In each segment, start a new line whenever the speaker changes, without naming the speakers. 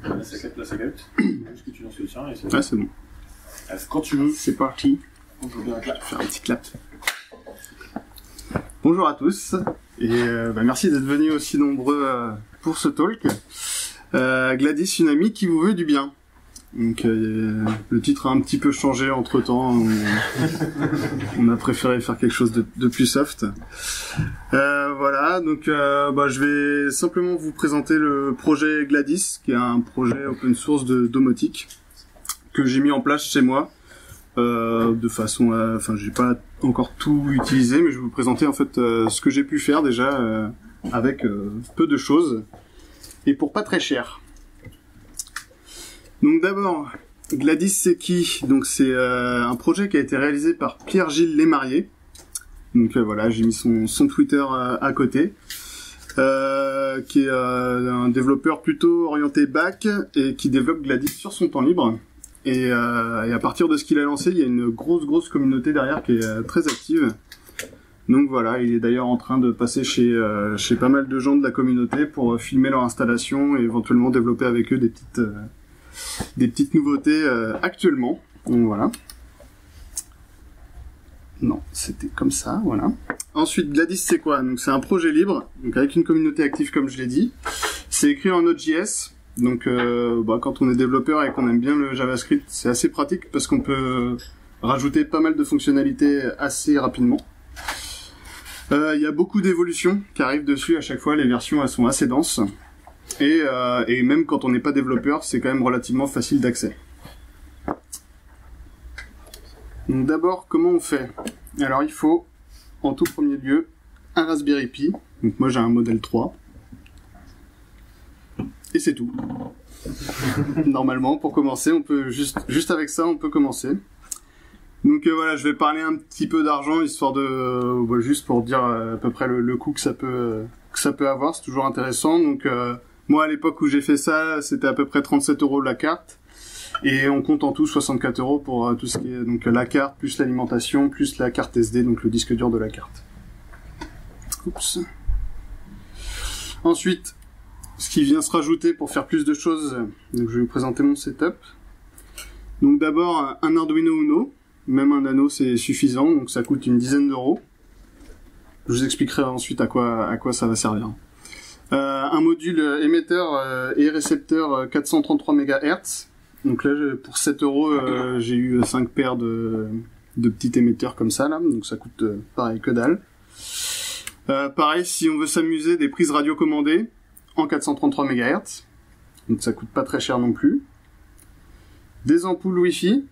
Là, ça capte. Juste que tu lances le tien et c'est
Ouais, c'est bon.
Quand tu veux.
C'est parti.
On peut bien clap.
Faire un petit clap. Bonjour à tous, et merci d'être venus aussi nombreux pour ce talk. Gladys, une amie qui vous veut du bien. Donc le titre a un petit peu changé entre temps, on a préféré faire quelque chose de plus soft. Voilà, donc je vais simplement vous présenter le projet Gladys, qui est un projet open source de domotique que j'ai mis en place chez moi. De façon j'ai pas encore tout utilisé, mais je vais vous présenter en fait ce que j'ai pu faire déjà avec peu de choses et pour pas très cher. Donc d'abord, Gladys c'est qui? Donc c'est un projet qui a été réalisé par Pierre-Gilles Lesmariés. Donc voilà, j'ai mis son Twitter à côté. Qui est un développeur plutôt orienté back et qui développe Gladys sur son temps libre. Et à partir de ce qu'il a lancé, il y a une grosse communauté derrière qui est très active. Donc voilà, il est d'ailleurs en train de passer chez pas mal de gens de la communauté pour filmer leur installation et éventuellement développer avec eux des petites nouveautés actuellement. Donc voilà. Non, c'était comme ça, voilà. Ensuite, Gladys, c'est quoi? Donc c'est un projet libre, donc avec une communauté active comme je l'ai dit. C'est écrit en Node.js. Donc quand on est développeur et qu'on aime bien le JavaScript, c'est assez pratique parce qu'on peut rajouter pas mal de fonctionnalités assez rapidement. Il y a beaucoup d'évolutions qui arrivent dessus à chaque fois, les versions elles sont assez denses. Et même quand on n'est pas développeur, c'est quand même relativement facile d'accès. Donc d'abord, comment on fait? Alors il faut, en tout premier lieu, un Raspberry Pi. Donc moi j'ai un modèle 3. Et c'est tout. Normalement, pour commencer, on peut juste avec ça, on peut commencer. Donc voilà, je vais parler un petit peu d'argent, histoire de juste pour dire à peu près le coût que ça peut avoir. C'est toujours intéressant. Donc moi, à l'époque où j'ai fait ça, c'était à peu près 37 € la carte, et on compte en tout 64 € pour tout ce qui est donc la carte plus l'alimentation plus la carte SD, donc le disque dur de la carte. Oups. Ensuite, ce qui vient se rajouter pour faire plus de choses, donc je vais vous présenter mon setup. Donc d'abord un Arduino Uno, même un Nano c'est suffisant, donc ça coûte une dizaine d'euros. Je vous expliquerai ensuite à quoi ça va servir. Un module émetteur et récepteur 433 MHz. Donc là pour 7 €, j'ai eu 5 paires de petits émetteurs comme ça là, donc ça coûte pareil que dalle. Pareil, si on veut s'amuser, des prises radiocommandées en 433 MHz, donc ça coûte pas très cher non plus. Des ampoules Wi-Fi,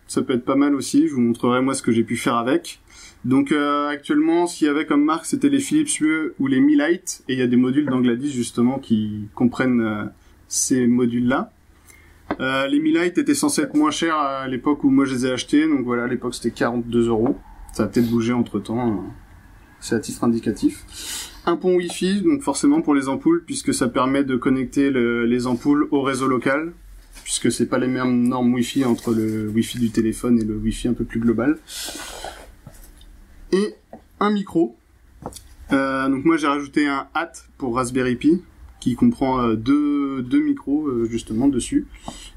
ça peut être pas mal aussi, je vous montrerai moi ce que j'ai pu faire avec. Donc actuellement, ce qu'il y avait comme marque, c'était les Philips Hue ou les Mi Light, et il y a des modules dans Gladys justement qui comprennent ces modules-là. Les Mi Light étaient censés être moins chers à l'époque où moi je les ai achetés, donc voilà, à l'époque c'était 42 €. Ça a peut-être bougé entre temps, c'est à titre indicatif. Un pont Wi-Fi, donc forcément pour les ampoules, puisque ça permet de connecter les ampoules au réseau local, puisque c'est pas les mêmes normes Wi-Fi entre le Wi-Fi du téléphone et le Wi-Fi un peu plus global. Et un micro. Donc moi j'ai rajouté un hat pour Raspberry Pi, qui comprend deux micros justement dessus.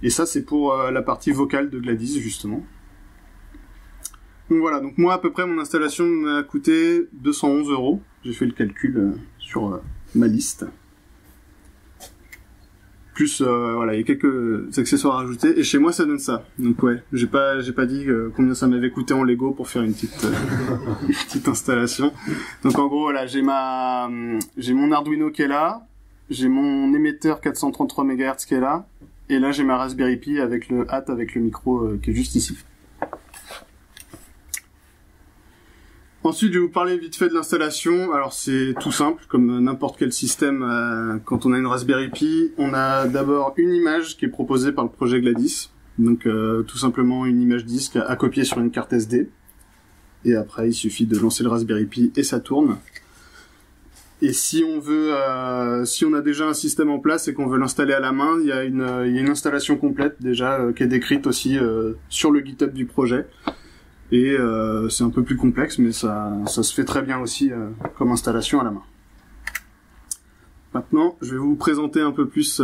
Et ça c'est pour la partie vocale de Gladys justement. Donc voilà, donc moi à peu près mon installation m'a coûté 211 €. J'ai fait le calcul sur ma liste. Plus voilà, il y a quelques accessoires à rajouter et chez moi ça donne ça. Donc ouais, j'ai pas dit combien ça m'avait coûté en Lego pour faire une petite installation. Donc en gros voilà, j'ai mon Arduino qui est là, j'ai mon émetteur 433 MHz qui est là, et là j'ai ma Raspberry Pi avec le hat avec le micro qui est juste ici. Ensuite, je vais vous parler vite fait de l'installation. Alors, c'est tout simple, comme n'importe quel système. Quand on a une Raspberry Pi, on a d'abord une image qui est proposée par le projet Gladys. Donc, tout simplement une image disque à copier sur une carte SD. Et après, il suffit de lancer le Raspberry Pi et ça tourne. Et si on veut, si on a déjà un système en place et qu'on veut l'installer à la main, il y a une installation complète déjà qui est décrite aussi sur le GitHub du projet. Et c'est un peu plus complexe, mais ça se fait très bien aussi comme installation à la main. Maintenant, je vais vous présenter un peu plus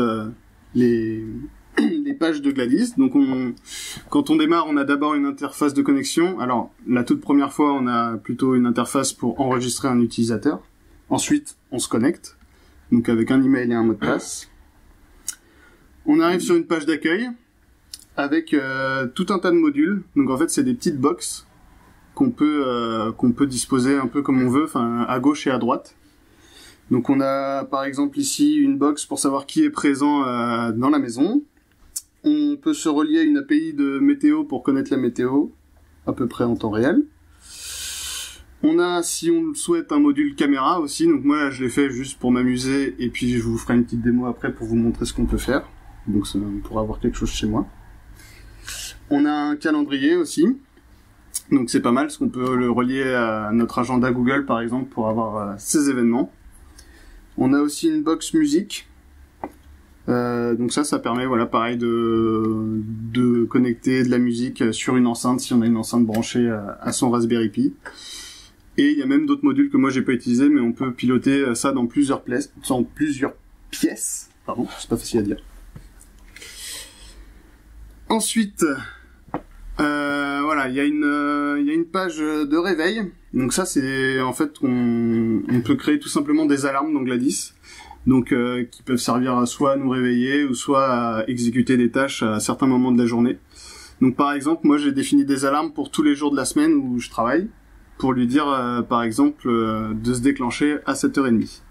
les pages de Gladys. Donc quand on démarre, on a d'abord une interface de connexion. Alors la toute première fois, on a plutôt une interface pour enregistrer un utilisateur. Ensuite, on se connecte, donc avec un email et un mot de passe. On arrive sur une page d'accueil avec tout un tas de modules. Donc en fait, c'est des petites box qu'on peut disposer un peu comme on veut, enfin à gauche et à droite. Donc on a par exemple ici une box pour savoir qui est présent dans la maison. On peut se relier à une API de météo pour connaître la météo, à peu près en temps réel. On a, si on le souhaite, un module caméra aussi. Donc moi là, je l'ai fait juste pour m'amuser et puis je vous ferai une petite démo après pour vous montrer ce qu'on peut faire. Donc ça, on pourra avoir quelque chose chez moi. On a un calendrier aussi. Donc c'est pas mal parce qu'on peut le relier à notre agenda Google par exemple pour avoir ses événements. On a aussi une box musique. Donc ça permet, voilà, pareil, de connecter de la musique sur une enceinte si on a une enceinte branchée à son Raspberry Pi. Et il y a même d'autres modules que moi j'ai pas utilisés, mais on peut piloter ça dans plusieurs pièces. Pardon, c'est pas facile à dire. Ensuite, voilà, il y a une page de réveil. Donc ça, c'est en fait on peut créer tout simplement des alarmes dans Gladys. Donc qui peuvent servir soit à nous réveiller ou soit à exécuter des tâches à certains moments de la journée. Donc par exemple, moi j'ai défini des alarmes pour tous les jours de la semaine où je travaille, pour lui dire par exemple de se déclencher à 7h30.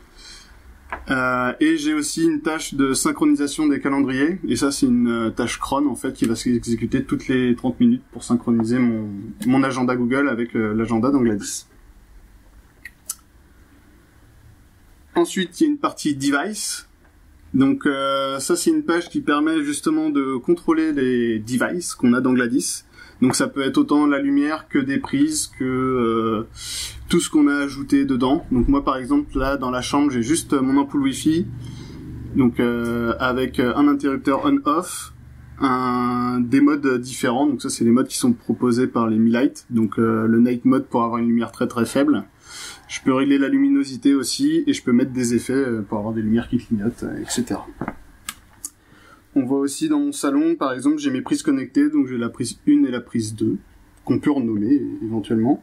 Et j'ai aussi une tâche de synchronisation des calendriers, et ça c'est une tâche cron en fait qui va s'exécuter toutes les 30 minutes pour synchroniser mon agenda Google avec l'agenda dans Gladys. Ensuite, il y a une partie device. Donc ça, c'est une page qui permet justement de contrôler les devices qu'on a dans Gladys. Donc ça peut être autant la lumière que des prises, que tout ce qu'on a ajouté dedans. Donc moi, par exemple, là, dans la chambre, j'ai juste mon ampoule Wi-Fi. Donc avec un interrupteur on-off, des modes différents. Donc ça, c'est les modes qui sont proposés par les Mi Light. Donc le night mode pour avoir une lumière très très faible. Je peux régler la luminosité aussi, et je peux mettre des effets pour avoir des lumières qui clignotent, etc. On voit aussi dans mon salon, par exemple, j'ai mes prises connectées, donc j'ai la prise 1 et la prise 2, qu'on peut renommer éventuellement.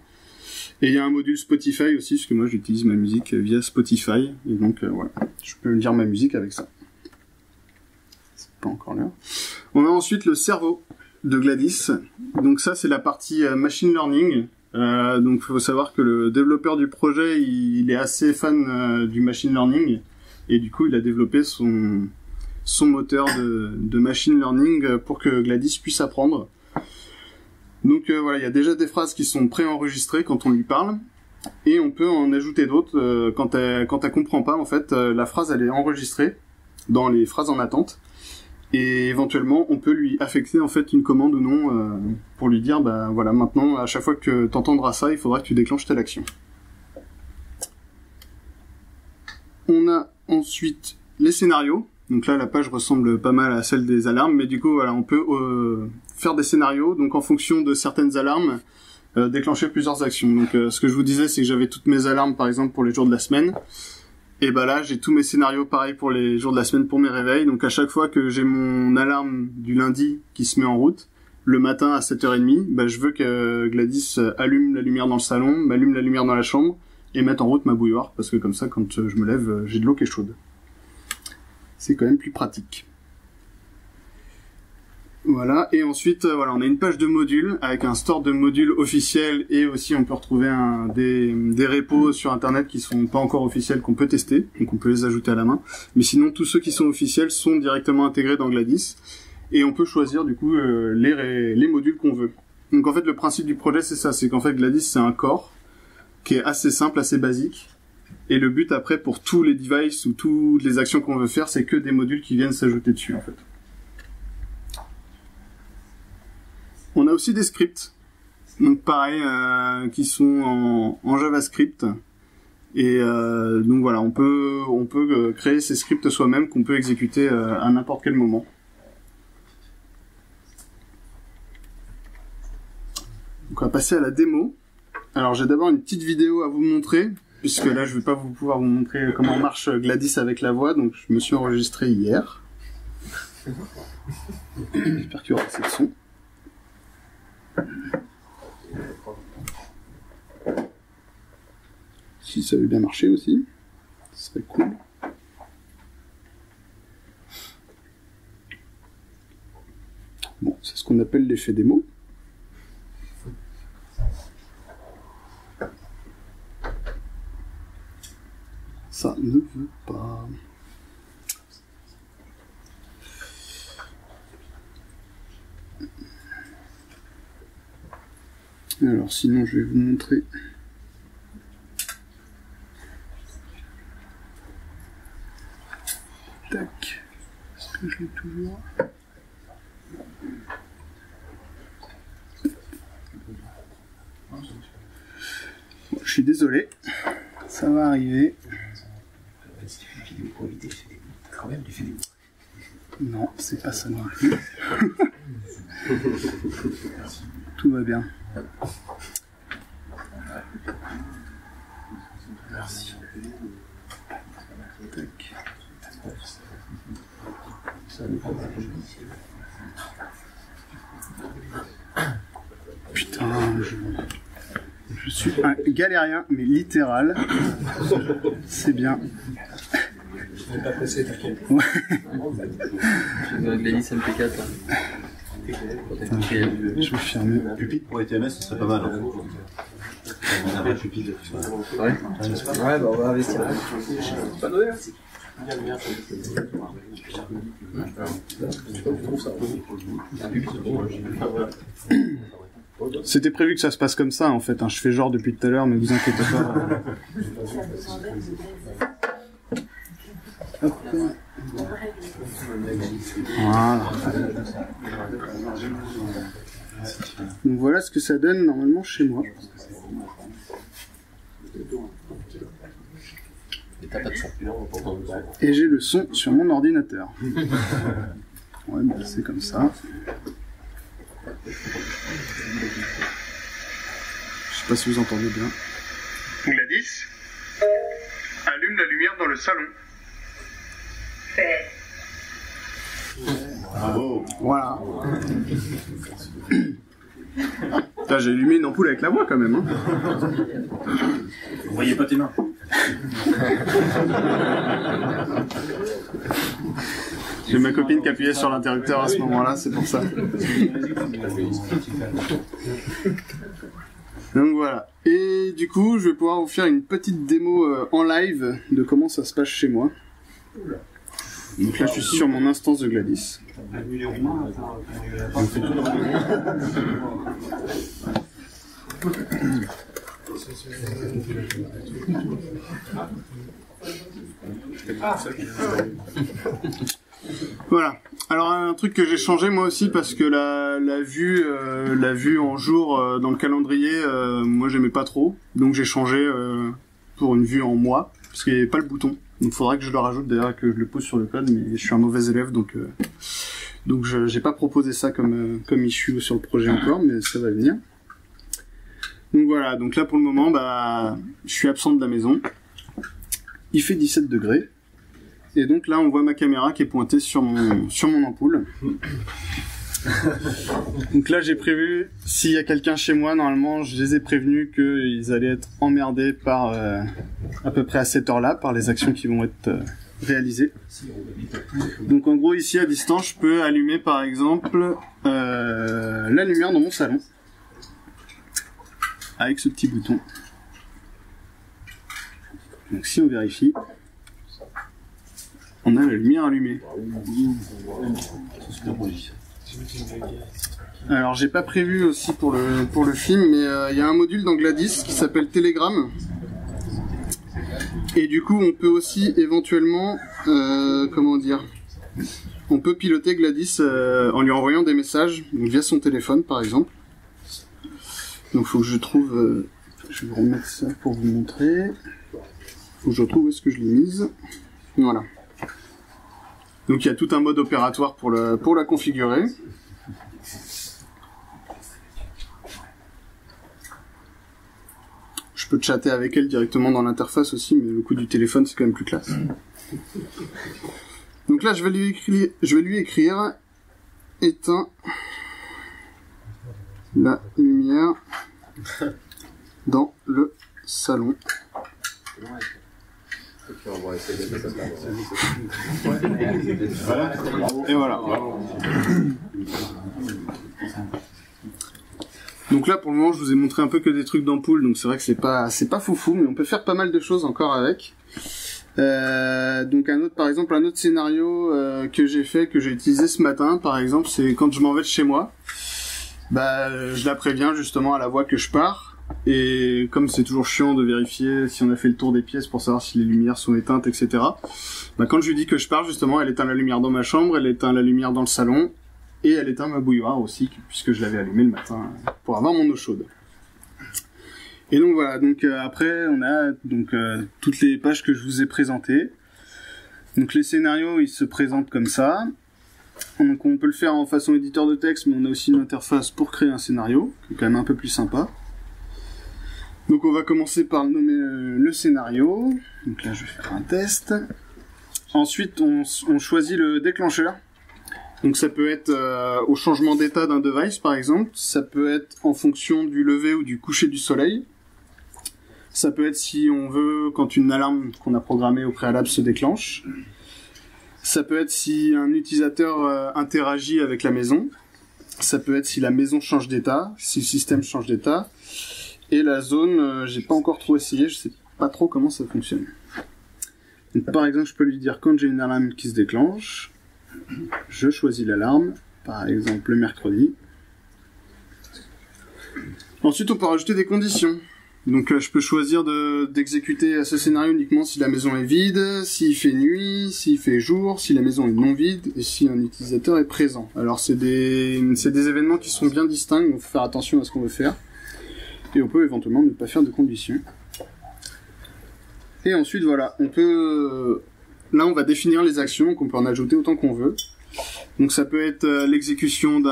Et il y a un module Spotify aussi, parce que moi j'utilise ma musique via Spotify, et donc voilà, je peux lire ma musique avec ça. C'est pas encore l'heure. On a ensuite le cerveau de Gladys, donc ça c'est la partie machine learning. Donc il faut savoir que le développeur du projet il est assez fan du machine learning, et du coup il a développé son moteur de machine learning pour que Gladys puisse apprendre. Donc voilà, il y a déjà des phrases qui sont préenregistrées quand on lui parle, et on peut en ajouter d'autres quand elle comprend pas en fait. La phrase elle est enregistrée dans les phrases en attente. Et éventuellement, on peut lui affecter en fait une commande ou non pour lui dire, bah voilà, maintenant à chaque fois que tu entendras ça, il faudra que tu déclenches telle action. On a ensuite les scénarios. Donc là, la page ressemble pas mal à celle des alarmes, mais du coup, voilà, on peut faire des scénarios. Donc en fonction de certaines alarmes, déclencher plusieurs actions. Donc ce que je vous disais, c'est que j'avais toutes mes alarmes, par exemple pour les jours de la semaine. Et bah là, j'ai tous mes scénarios pareil pour les jours de la semaine pour mes réveils. Donc à chaque fois que j'ai mon alarme du lundi qui se met en route, le matin à 7h30, bah je veux que Gladys allume la lumière dans le salon, m'allume la lumière dans la chambre et mette en route ma bouilloire, parce que comme ça, quand je me lève, j'ai de l'eau qui est chaude. C'est quand même plus pratique. Voilà, et ensuite, voilà, on a une page de modules avec un store de modules officiels, et aussi on peut retrouver des repos sur internet qui sont pas encore officiels qu'on peut tester, donc on peut les ajouter à la main. Mais sinon, tous ceux qui sont officiels sont directement intégrés dans Gladys, et on peut choisir du coup les modules qu'on veut. Donc en fait, le principe du projet c'est ça, c'est qu'en fait Gladys c'est un core qui est assez simple, assez basique, et le but après pour tous les devices ou toutes les actions qu'on veut faire, c'est que des modules qui viennent s'ajouter dessus en fait. On a aussi des scripts, donc pareil, qui sont en JavaScript. Et donc voilà, on peut créer ces scripts soi-même qu'on peut exécuter à n'importe quel moment. Donc on va passer à la démo. Alors j'ai d'abord une petite vidéo à vous montrer, puisque là je vais pas pouvoir vous montrer comment marche Gladys avec la voix, donc je me suis enregistré hier. J'espère qu'il y aura assez de son. Si ça avait bien marché aussi, ce serait cool. Bon, c'est ce qu'on appelle l'effet démo. Ça ne veut pas. Alors sinon je vais vous montrer. Tac. Est-ce que je l'ai toujours? Bon, je suis désolé. Ça va arriver. Non, c'est pas ça non plus. Tout va bien. Merci. Tac. Putain, je suis un galérien, mais littéral. C'est bien.
Je vais pas presser, t'inquiète.
Ouais.
Gladys MP4 là.
Je vais fermer.
Pupitre pour les TMS, ce serait pas mal. Hein. On a pas de pupitre.
Ouais. Ouais, bah on va investir. Pas de rien.
C'était prévu que ça se passe comme ça en fait. Hein. Je fais genre depuis tout à l'heure, mais vous inquiétez pas. Hop. Voilà. Donc voilà ce que ça donne normalement chez moi. Et j'ai le son sur mon ordinateur. Ouais, bah c'est comme ça. Je sais pas si vous entendez bien. Gladys, allume la lumière dans le salon.
Bravo.
Voilà. Putain, j'ai allumé une ampoule avec la voix quand même. Hein.
Vous voyez pas tes mains.
J'ai ma copine qui appuyait sur l'interrupteur à ce moment-là, c'est pour ça. Donc voilà. Et du coup, je vais pouvoir vous faire une petite démo en live de comment ça se passe chez moi. Donc là, je suis sur mon instance de Gladys. Voilà. Alors un truc que j'ai changé moi aussi parce que la vue en jour dans le calendrier, moi j'aimais pas trop, donc j'ai changé pour une vue en mois parce qu'il n'y avait pas le bouton. Donc il faudra que je le rajoute d'ailleurs, que je le pose sur le code, mais je suis un mauvais élève donc j'ai pas proposé ça comme issue sur le projet encore, mais ça va venir. Donc voilà, donc là pour le moment bah je suis absent de la maison. Il fait 17 degrés. Et donc là, on voit ma caméra qui est pointée sur mon ampoule. Donc là, j'ai prévu, s'il y a quelqu'un chez moi, normalement, je les ai prévenus qu'ils allaient être emmerdés par à peu près à cette heure-là, par les actions qui vont être réalisées. Donc en gros, ici à distance, je peux allumer par exemple la lumière dans mon salon. Avec ce petit bouton. Donc si on vérifie, on a la lumière allumée. Alors j'ai pas prévu aussi pour le film, mais il y a un module dans Gladys qui s'appelle Telegram. Et du coup on peut aussi éventuellement, comment dire, on peut piloter Gladys en lui envoyant des messages, donc via son téléphone par exemple. Donc faut que je trouve, je vais vous remettre ça pour vous montrer. Faut que je retrouve où est-ce que je l'ai mise. Voilà. Donc il y a tout un mode opératoire pour la configurer. Je peux chatter avec elle directement dans l'interface aussi, mais le coup du téléphone c'est quand même plus classe. Donc là, je vais lui écrire éteins la lumière dans le salon. Et voilà. Donc là, pour le moment, je vous ai montré un peu que des trucs d'ampoule, donc c'est vrai que c'est pas foufou, mais on peut faire pas mal de choses encore avec. Donc par exemple, un autre scénario que j'ai utilisé ce matin, par exemple, c'est quand je m'en vais de chez moi. Je la préviens justement à la voix que je pars, et comme c'est toujours chiant de vérifier si on a fait le tour des pièces pour savoir si les lumières sont éteintes, etc. Quand je lui dis que je pars, justement, elle éteint la lumière dans ma chambre, elle éteint la lumière dans le salon, et elle éteint ma bouilloire aussi, puisque je l'avais allumée le matin pour avoir mon eau chaude. Et donc voilà, après on a toutes les pages que je vous ai présentées. Donc les scénarios, ils se présentent comme ça. Donc on peut le faire en façon éditeur de texte, mais on a aussi une interface pour créer un scénario, qui est quand même un peu plus sympa. Donc on va commencer par nommer le scénario. Donc là je vais faire un test. Ensuite on choisit le déclencheur. Donc ça peut être au changement d'état d'un device par exemple, ça peut être en fonction du lever ou du coucher du soleil. Ça peut être si on veut quand une alarme qu'on a programmée au préalable se déclenche. Ça peut être si un utilisateur interagit avec la maison. Ça peut être si la maison change d'état, si le système change d'état. Et la zone, j'ai pas encore trop essayé, je sais pas trop comment ça fonctionne. Donc, par exemple, je peux lui dire quand j'ai une alarme qui se déclenche, je choisis l'alarme, par exemple le mercredi. Ensuite, on peut rajouter des conditions. Donc je peux choisir d'exécuter ce scénario uniquement si la maison est vide, s'il fait nuit, s'il fait jour, si la maison est non vide et si un utilisateur est présent. Alors c'est des événements qui sont bien distincts, donc il faut faire attention à ce qu'on veut faire. Et on peut éventuellement ne pas faire de conditions. Et ensuite voilà, là on va définir les actions, qu'on peut en ajouter autant qu'on veut. Donc ça peut être l'exécution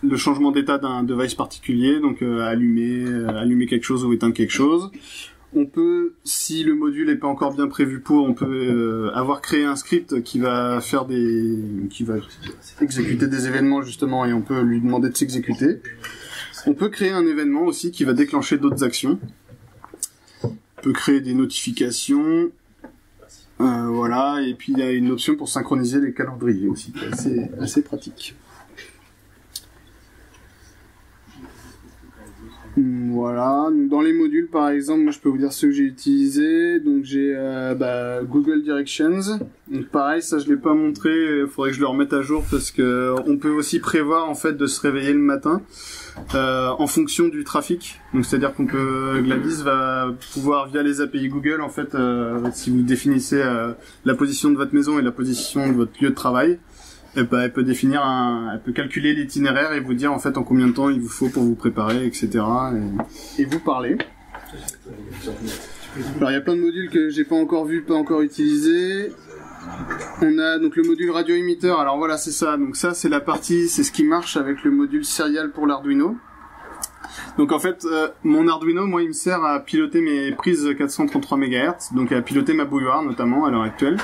le changement d'état d'un device particulier, donc allumer quelque chose ou éteindre quelque chose. On peut, si le module n'est pas encore bien prévu on peut avoir créé un script qui va exécuter des événements justement, et on peut lui demander de s'exécuter. On peut créer un événement aussi qui va déclencher d'autres actions. On peut créer des notifications. Voilà, et puis il y a une option pour synchroniser les calendriers aussi, c'est assez pratique. Voilà, donc dans les modules par exemple, moi je peux vous dire ceux que j'ai utilisés. Donc j'ai Google Directions. Donc pareil, ça je l'ai pas montré, il faudrait que je le remette à jour parce que on peut aussi prévoir en fait de se réveiller le matin en fonction du trafic. Donc c'est-à-dire Gladys va pouvoir via les API Google en fait, si vous définissez la position de votre maison et la position de votre lieu de travail, elle peut elle peut calculer l'itinéraire et vous dire en fait en combien de temps il vous faut pour vous préparer, etc. et vous parler. Alors il y a plein de modules que j'ai pas encore vu, pas encore utilisés. On a donc le module radio émetteur. Alors voilà, c'est ça. Donc ça c'est c'est ce qui marche avec le module serial pour l'Arduino. Donc en fait, mon Arduino, moi, il me sert à piloter mes prises 433 MHz, donc à piloter ma bouilloire notamment à l'heure actuelle.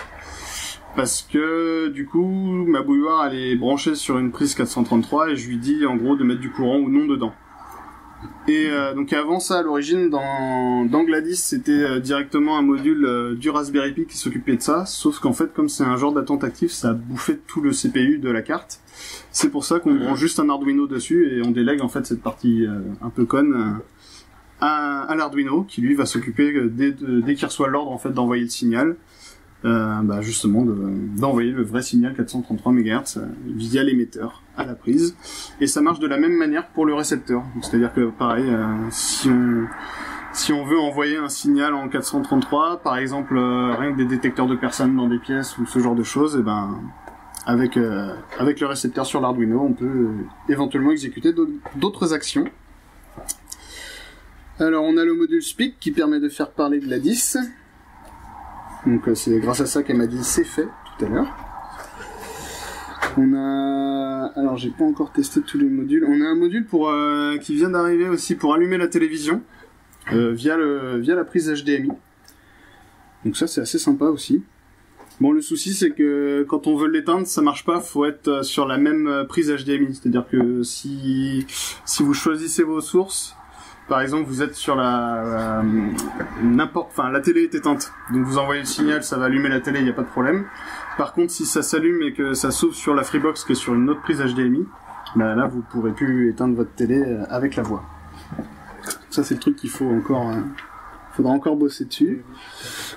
Parce que du coup, ma bouilloire elle est branchée sur une prise 433 et je lui dis en gros de mettre du courant ou non dedans. Et donc avant ça, à l'origine, dans Gladys, c'était directement un module du Raspberry Pi qui s'occupait de ça, sauf qu'en fait, comme c'est un genre d'attente actif, ça a bouffé tout le CPU de la carte. C'est pour ça qu'on branche juste un Arduino dessus et on délègue en fait cette partie un peu conne à l'Arduino, qui lui va s'occuper dès qu'il reçoit l'ordre en fait d'envoyer le signal. Justement d'envoyer le vrai signal 433 MHz via l'émetteur à la prise, et ça marche de la même manière pour le récepteur. C'est-à-dire que pareil, si on veut envoyer un signal en 433, par exemple rien que des détecteurs de personnes dans des pièces ou ce genre de choses, avec le récepteur sur l'Arduino, on peut éventuellement exécuter d'autres actions. Alors on a le module Speak qui permet de faire parler Gladys. Donc c'est grâce à ça qu'elle m'a dit c'est fait tout à l'heure. Alors j'ai pas encore testé tous les modules. On a un module qui vient d'arriver aussi pour allumer la télévision via la prise HDMI. Donc ça c'est assez sympa aussi. Bon, le souci, c'est que quand on veut l'éteindre, ça marche pas. Faut être sur la même prise HDMI. C'est-à-dire que si vous choisissez vos sources, par exemple, vous êtes sur la télé est éteinte. Donc vous envoyez le signal, ça va allumer la télé, il n'y a pas de problème. Par contre, si ça s'allume et que ça s'ouvre sur la Freebox qui est sur une autre prise HDMI, bah là, vous pourrez plus éteindre votre télé avec la voix. Ça, c'est le truc qu'il faut encore. Faudra encore bosser dessus.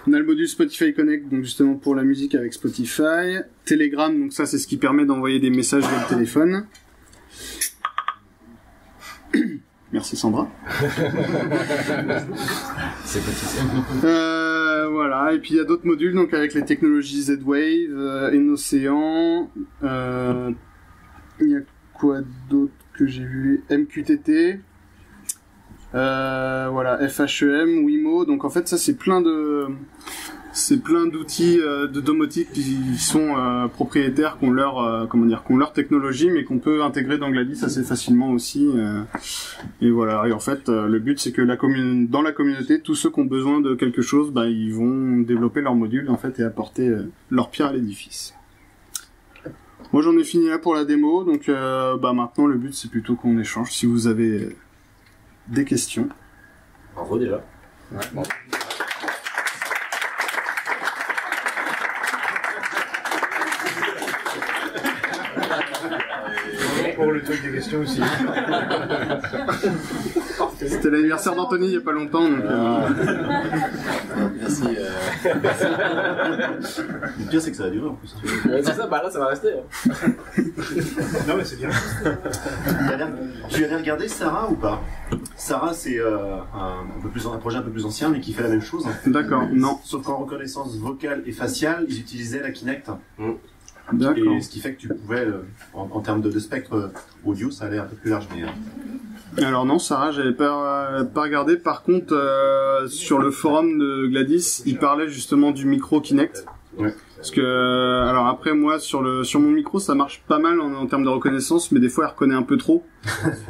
On a le module Spotify Connect, donc justement pour la musique avec Spotify. Telegram, donc ça c'est ce qui permet d'envoyer des messages via le téléphone. Merci Sandra.
C'est petit.
Voilà, et puis il y a d'autres modules, donc avec les technologies Z-Wave, Enocean, il y a quoi d'autre que j'ai vu? MQTT. Voilà, FHEM, Wimo, donc en fait ça c'est plein d'outils de domotique qui sont propriétaires, qui ont leur technologie, mais qu'on peut intégrer dans Gladys assez facilement aussi. Et voilà, et en fait le but c'est que dans la communauté, tous ceux qui ont besoin de quelque chose, bah ils vont développer leur module en fait et apporter leur pierre à l'édifice. Moi j'en ai fini là pour la démo, donc maintenant le but c'est plutôt qu'on échange. Si vous avez des questions.
Bravo déjà. Ouais, bon.
Pour le truc des questions aussi.
C'était l'anniversaire d'Anthony il n'y a pas longtemps. Donc,
Merci. Le pire c'est que ça va durer en plus.
Ouais, c'est ça, bah là ça va rester.
Non mais c'est bien.
Tu avais regardé Sarah ou pas? Sarah c'est un projet un peu plus ancien mais qui fait la même chose.
D'accord, non.
Sauf qu'en reconnaissance vocale et faciale, ils utilisaient la Kinect.
D'accord.
Et ce qui fait que tu pouvais, en termes de spectre audio, ça allait un peu plus large. Mais,
Alors non, Sarah, j'avais pas regardé. Par contre, sur le forum de Gladys, il parlait justement du micro Kinect.
Ouais.
Parce que, alors après moi, sur mon micro, ça marche pas mal en termes de reconnaissance, mais des fois, elle reconnaît un peu trop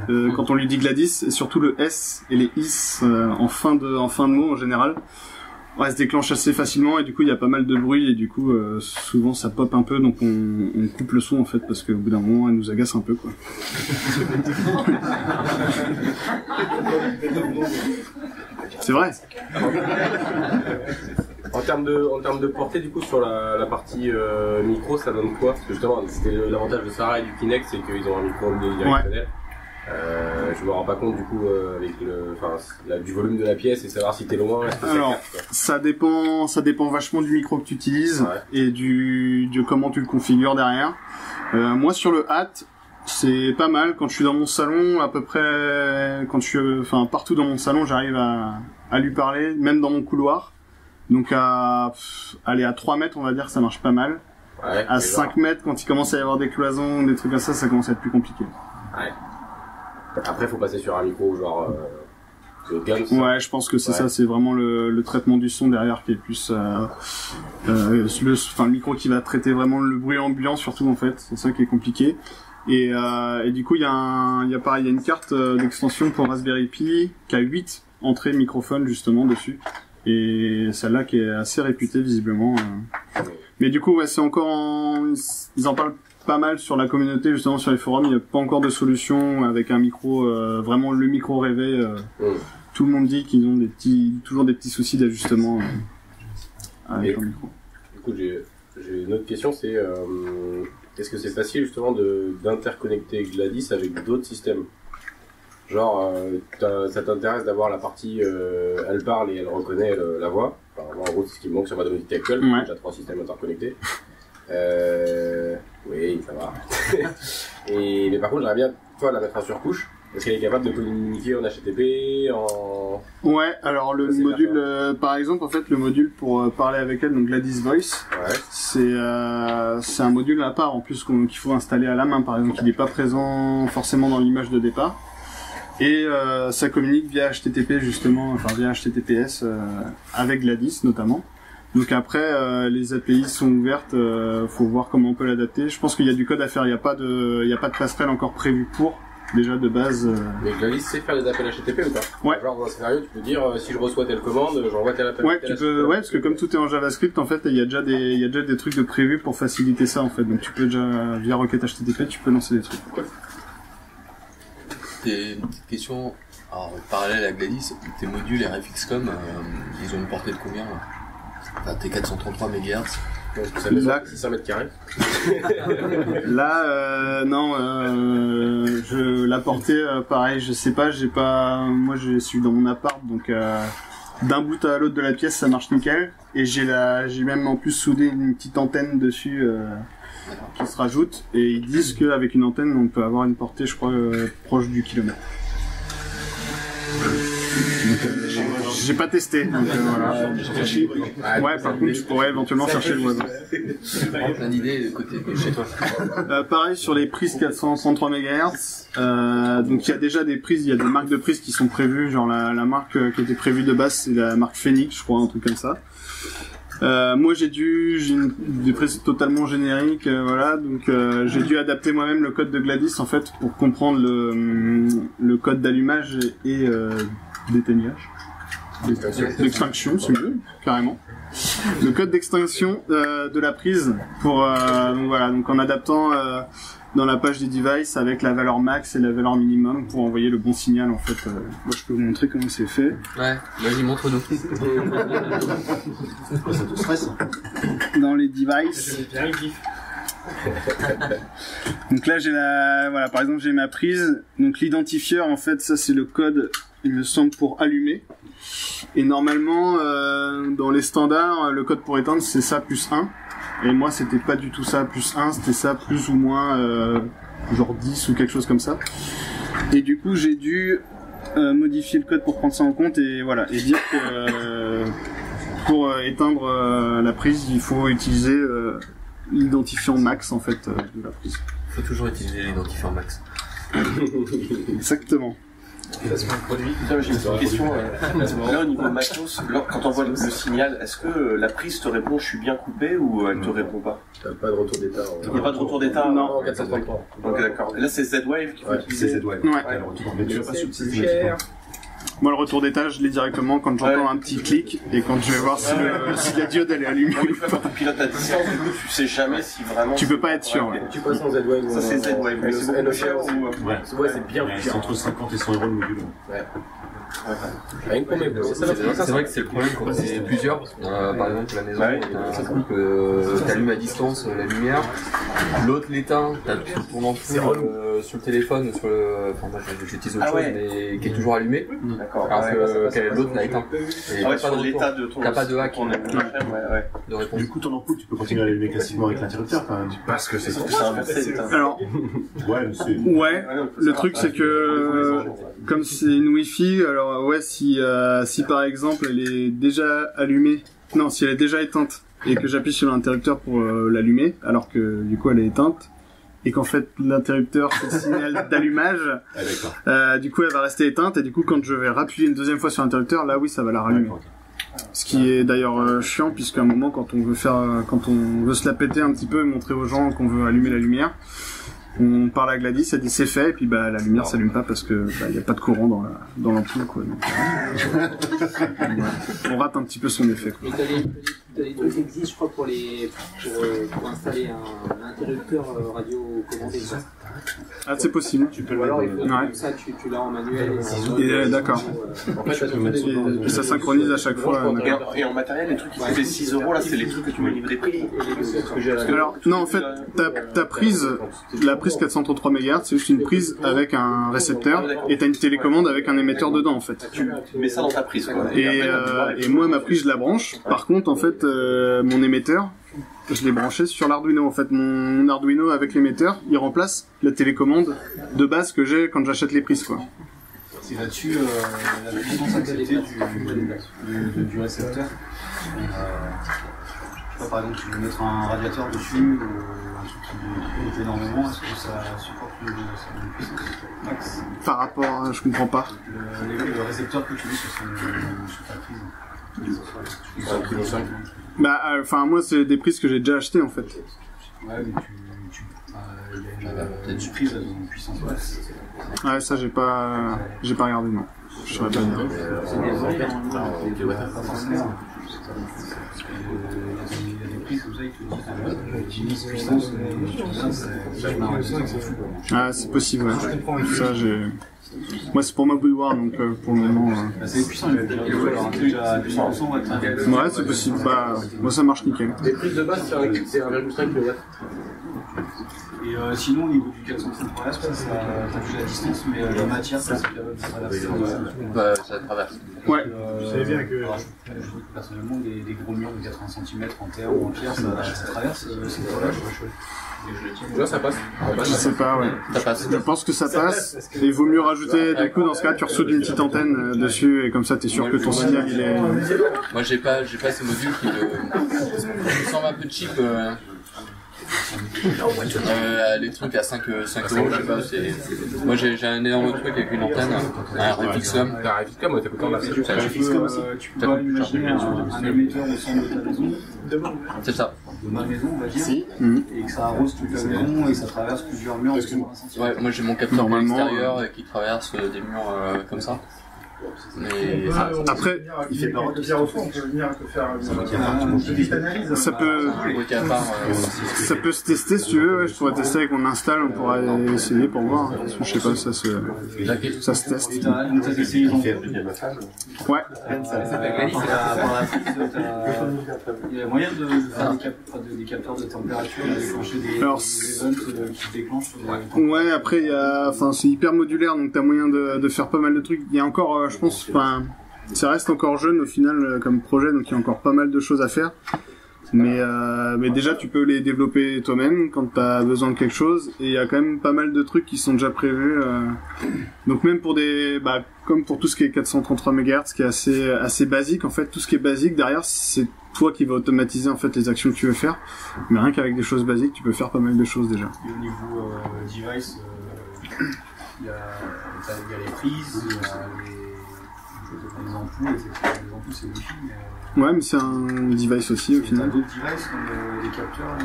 quand on lui dit Gladys, et surtout le S et les is en fin de mot en général. Ouais, elle se déclenche assez facilement et du coup il y a pas mal de bruit et du coup souvent ça pop un peu, donc on coupe le son en fait parce qu'au bout d'un moment elle nous agace un peu quoi. C'est vrai.
En termes de portée du coup sur la partie micro, ça donne quoi? Parce que justement c'était l'avantage de Sarah et du Kinect, c'est qu'ils ont un micro omnidirectionnel. Ouais. Je me rends pas compte du coup avec du volume de la pièce et savoir si t'es loin.
Alors ça dépend vachement du micro que tu utilises et de comment tu le configures derrière. Moi sur le Hat c'est pas mal quand je suis dans mon salon, à peu près partout dans mon salon j'arrive à lui parler, même dans mon couloir. Donc à 3 mètres on va dire ça marche pas mal. Ouais, à 5 mètres quand il commence à y avoir des cloisons, des trucs comme ça commence à être plus compliqué.
Ouais. Après, faut passer sur un micro genre Guns.
Ouais, je pense que c'est ça. C'est vraiment le traitement du son derrière qui est plus le micro qui va traiter vraiment le bruit ambiant surtout en fait. C'est ça qui est compliqué. Et du coup, il y a une carte d'extension pour Raspberry Pi qui a 8 entrées microphones justement dessus. Et celle-là qui est assez réputée visiblement. Mais du coup, ouais, c'est encore ils en parlent pas mal sur la communauté, justement sur les forums, il n'y a pas encore de solution avec un micro, vraiment le micro rêvé. Tout le monde dit qu'ils ont toujours des petits soucis d'ajustement avec le micro.
Du coup, j'ai une autre question, c'est est-ce que c'est facile justement d'interconnecter Gladys avec d'autres systèmes? Genre, ça t'intéresse d'avoir la partie elle parle et elle reconnaît la voix. Enfin, en gros, c'est ce qui me manque sur ma domotique actuelle, j'ai déjà 3 systèmes interconnectés. Oui, ça va. Mais par contre, j'aimerais bien, toi, la mettre en surcouche. Est-ce qu'elle est capable de communiquer en HTTP,
Ouais, alors le module, par exemple, en fait, le module pour parler avec elle, donc Gladys Voice, c'est un module à part, en plus, qu'il faut installer à la main, par exemple, qui n'est pas présent forcément dans l'image de départ. Et ça communique via HTTP, justement, via HTTPS, avec Gladys, notamment. Donc après, les API sont ouvertes, faut voir comment on peut l'adapter. Je pense qu'il y a du code à faire, il n'y a pas de passerelle encore prévue pour. déjà de base.
Mais Gladys sait faire des appels HTTP ou pas?
Ouais.
Genre dans un scénario, tu peux dire si je reçois telle commande, j'envoie tel appel.
Ouais, tu peux, ouais, parce que comme tout est en JavaScript, en fait, il y a déjà des trucs de prévus pour faciliter ça, en fait. Donc tu peux déjà, via requête HTTP, tu peux lancer des trucs.
Des questions, alors, parallèles à Gladys, tes modules RFXCOM, ils ont une portée de combien là? Enfin, t'es 433 MHz.
Ça fait 600 mètres carrés.
Là, non, la portée, pareil, je sais pas, moi je suis dans mon appart, donc d'un bout à l'autre de la pièce, ça marche nickel, et j'ai même en plus soudé une petite antenne dessus qui se rajoute, et ils disent qu'avec une antenne, on peut avoir une portée, je crois, proche du kilomètre. J'ai pas testé, donc voilà. Ouais, par contre, je pourrais éventuellement chercher le voisin.
Plein d'idées de côté de chez toi.
Pareil sur les prises 433 MHz. Donc il y a déjà des prises, il y a des marques de prises qui sont prévues, genre la marque qui était prévue de base, c'est la marque Phoenix, je crois, un truc comme ça. Moi j'ai des prises totalement génériques, voilà, donc j'ai dû adapter moi-même le code de Gladys en fait pour comprendre le code d'allumage et d'éteignage. D'extinction, c'est mieux, carrément. Le code d'extinction de la prise pour donc voilà, donc en adaptant dans la page des devices avec la valeur max et la valeur minimum pour envoyer le bon signal en fait. Moi je peux vous montrer comment c'est fait.
Ouais, vas-y montre-nous.
Ça te stresse?
Dans les devices. Donc là j'ai voilà, par exemple j'ai ma prise, donc l'identifieur en fait ça c'est le code, il me semble, pour allumer. Et normalement dans les standards le code pour éteindre c'est ça plus 1. Et moi c'était pas du tout ça plus 1, c'était ça plus ou moins genre 10 ou quelque chose comme ça. Et du coup j'ai dû modifier le code pour prendre ça en compte et voilà, et dire que pour éteindre la prise il faut utiliser l'identifiant max en fait de la prise.
Il faut toujours utiliser l'identifiant max.
Exactement.
Placement de produit. J'ai une petite question. Là, au niveau matos, quand on voit le signal, est-ce que la prise te répond je suis bien coupé ou elle te répond pas?
T'as pas de retour d'état.
Il n'y a pas de retour d'état?
Non.
433.
Ok, d'accord. Et là, c'est Z-Wave qu'il faut utiliser?
C'est Z-Wave.
Ouais.
Mais tu vas pas substituer.
Moi, le retour d'état, je l'ai directement quand j'entends un petit clic et quand je vais voir si la diode elle est allumée ou pas.
Tu pilotes à distance, du coup, tu sais jamais si vraiment.
Tu peux pas être sûr. Ouais.
Tu passes en Z-Wave.
Ça, c'est Z-Wave. Mais c'est beaucoup cher ou.
Ouais, c'est bien plus
C'est
cher.
entre 50 et 100 euros le module.
Ouais. Rien que pour mes
C'est vrai que c'est le problème quand c'est plusieurs. Par exemple, la maison, il y a un truc, t'allumes à distance la lumière, l'autre l'éteint, t'as ton ampoule sur le téléphone, sur le. Enfin, moi j'utilise autre chose, mais qui est toujours allumé.
D'accord.
Alors que l'autre l'a éteint. Et
Ah ouais, sur l'état de ton.
T'as pas de hack de réponse.
Du coup, ton ampoule, tu peux continuer à l'allumer classiquement avec l'interrupteur quand même. Parce que c'est
C'est inversé.
Alors,
Ouais, mais c'est.
ouais, le truc c'est que comme c'est une Wi-Fi, alors ouais, si par exemple elle est déjà allumée, non, si elle est déjà éteinte et que j'appuie sur l'interrupteur pour l'allumer, alors que du coup elle est éteinte et qu'en fait l'interrupteur c'est le signal d'allumage,
Ah, d'accord.
du coup elle va rester éteinte et du coup quand je vais rappuyer une deuxième fois sur l'interrupteur, là oui ça va la rallumer. Ce qui est d'ailleurs chiant puisqu'à un moment quand on veut se la péter un petit peu et montrer aux gens qu'on veut allumer la lumière, on parle à Gladys, elle dit c'est fait, et puis bah la lumière s'allume pas parce que il y a pas de courant dans l'ampoule quoi. Donc, on rate un petit peu son effet quoi.
Mais t'as des trucs qui existent, je crois, pour installer un interrupteur radio commandé.
Ah c'est possible.
Tu peux
Ou alors il faut
Ouais.
comme ça, tu l'as en manuel.
Et d'accord.
En fait,
Et ça synchronise à chaque fois. d'accord.
Et en matériel, les trucs qui coûtaient 6 euros, là, c'est les trucs que tu m'as livré prix.
Alors non en fait ta prise, la prise 433 MHz c'est juste une prise avec un récepteur et t'as une télécommande avec un émetteur dedans en fait.
Tu mets ça dans ta prise, quoi.
Et moi ma prise je la branche. Par contre en fait mon émetteur je l'ai branché sur l'Arduino en fait. Mon Arduino avec l'émetteur il remplace la télécommande de base que j'ai quand j'achète les prises quoi.
C'est là-dessus la responsabilité du récepteur. Je sais pas, par exemple, tu veux mettre un radiateur dessus ou un truc qui compte énormément, est-ce que ça supporte une puissance max?
Par rapport à, je comprends pas.
Le récepteur que tu mets sur ta prise.
Bah enfin moi c'est des prises que j'ai déjà achetées en fait.
Ouais, mais il y a une prise de puissance basse.
Ouais, ça j'ai pas regardé, non. Je saurais pas dire.
C'est des oreilles, pas forcément. Il y a des prises comme ça qui disent puissance,
Ah, c'est possible, ouais. Ça, moi, c'est pour ma bouilloire, donc pour le moment.
C'est puissant, il a 200 watts.
Ouais, c'est possible. Bah, moi, ça marche nickel.
Les prises de base, c'est 1,5 kW.
Et sinon, au niveau du 433 Hz, t'as vu la distance, mais la matière, ça c'est capable de traverser.
Ça traverse.
Ouais.
Vous savez bien que personnellement, des gros murs de 80 cm en terre ou en pierre, ça traverse ces là.
Là, ça passe.
Je sais pas, ouais.
Ça passe.
Je pense que ça passe. Et il vaut mieux rajouter, du coup, dans ce cas, tu ressoudes une petite antenne dessus, et comme ça, t'es sûr que ton signal, il est...
Moi, j'ai pas ces modules qui me semblent un peu cheap. Les trucs à 5 euros, je sais pas, moi j'ai un énorme truc avec une antenne, un Refixcom.
T'as un Refixcom, ouais, t'as coûté en bas.
Tu peux pas imaginer un émetteur au centre de ta maison.
C'est ça.
De ma maison, on va dire. Et que ça arrose toute la maison et que ça traverse plusieurs murs de 20 cm.
Ouais, moi j'ai mon capteur de l'extérieur qui traverse des murs comme ça. Mais
après,
il fait pas
on peut venir faire une petite analyse.
Ça peut se tester si tu veux. Ouais, je pourrais tester avec mon install, on pourra essayer pour voir. Je sais pas, ça se teste. Ouais.
Il y a moyen de faire des capteurs de température, de déclencher des events qui se déclenchent.
Ouais, après c'est hyper modulaire, donc t'as moyen de faire pas mal de trucs. Il y a encore je pense, ça reste encore jeune au final comme projet, donc il y a encore pas mal de choses à faire. Mais déjà tu peux les développer toi-même quand t'as besoin de quelque chose, et il y a quand même pas mal de trucs qui sont déjà prévus. Donc même pour comme pour tout ce qui est 433 MHz, qui est assez basique en fait, tout ce qui est basique derrière, c'est toi qui vas automatiser en fait les actions que tu veux faire. Mais rien qu'avec des choses basiques, tu peux faire pas mal de choses déjà.
Et au niveau device, il y a les prises, il y a les ampoules, etc. Les ampoules c'est Wi-Fi, mais...
Ouais, mais c'est un device aussi au final.
T'as d'autres devices comme des capteurs, des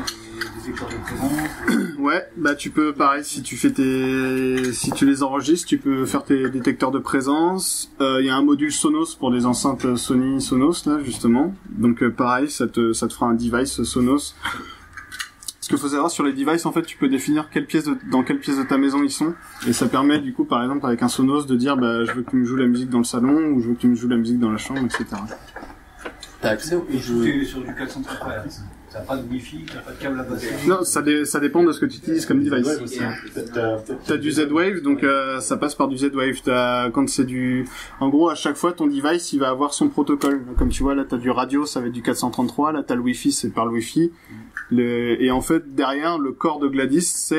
détecteurs de présence.
Ouais, tu peux pareil, si tu les enregistres, tu peux faire tes détecteurs de présence. Il y a un module Sonos pour des enceintes Sony Sonos là justement. Donc pareil, ça te fera un device Sonos. Ce qu'il faut savoir sur les devices, en fait, tu peux définir dans quelle pièce de ta maison ils sont, et ça permet du coup, par exemple, avec un Sonos, de dire, je veux que tu me joues la musique dans le salon, ou je veux que tu me joues la musique dans la chambre, etc.
T'as accès au
jeu sur du 433 Hz. T'as pas de Wi-Fi, t'as pas de câble à passer.
Non, ça dépend de ce que tu utilises comme device. T'as du Z-Wave, donc ça passe par du Z-Wave. En gros, à chaque fois, ton device, il va avoir son protocole. Comme tu vois, là, t'as du radio, ça va être du 433. Là, t'as le Wi-Fi, c'est par le Wi-Fi. Et en fait, derrière, le corps de Gladys,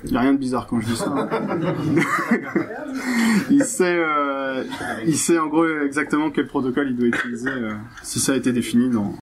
il n'y a rien de bizarre quand je dis ça. Il sait en gros exactement quel protocole il doit utiliser, si ça a été défini dans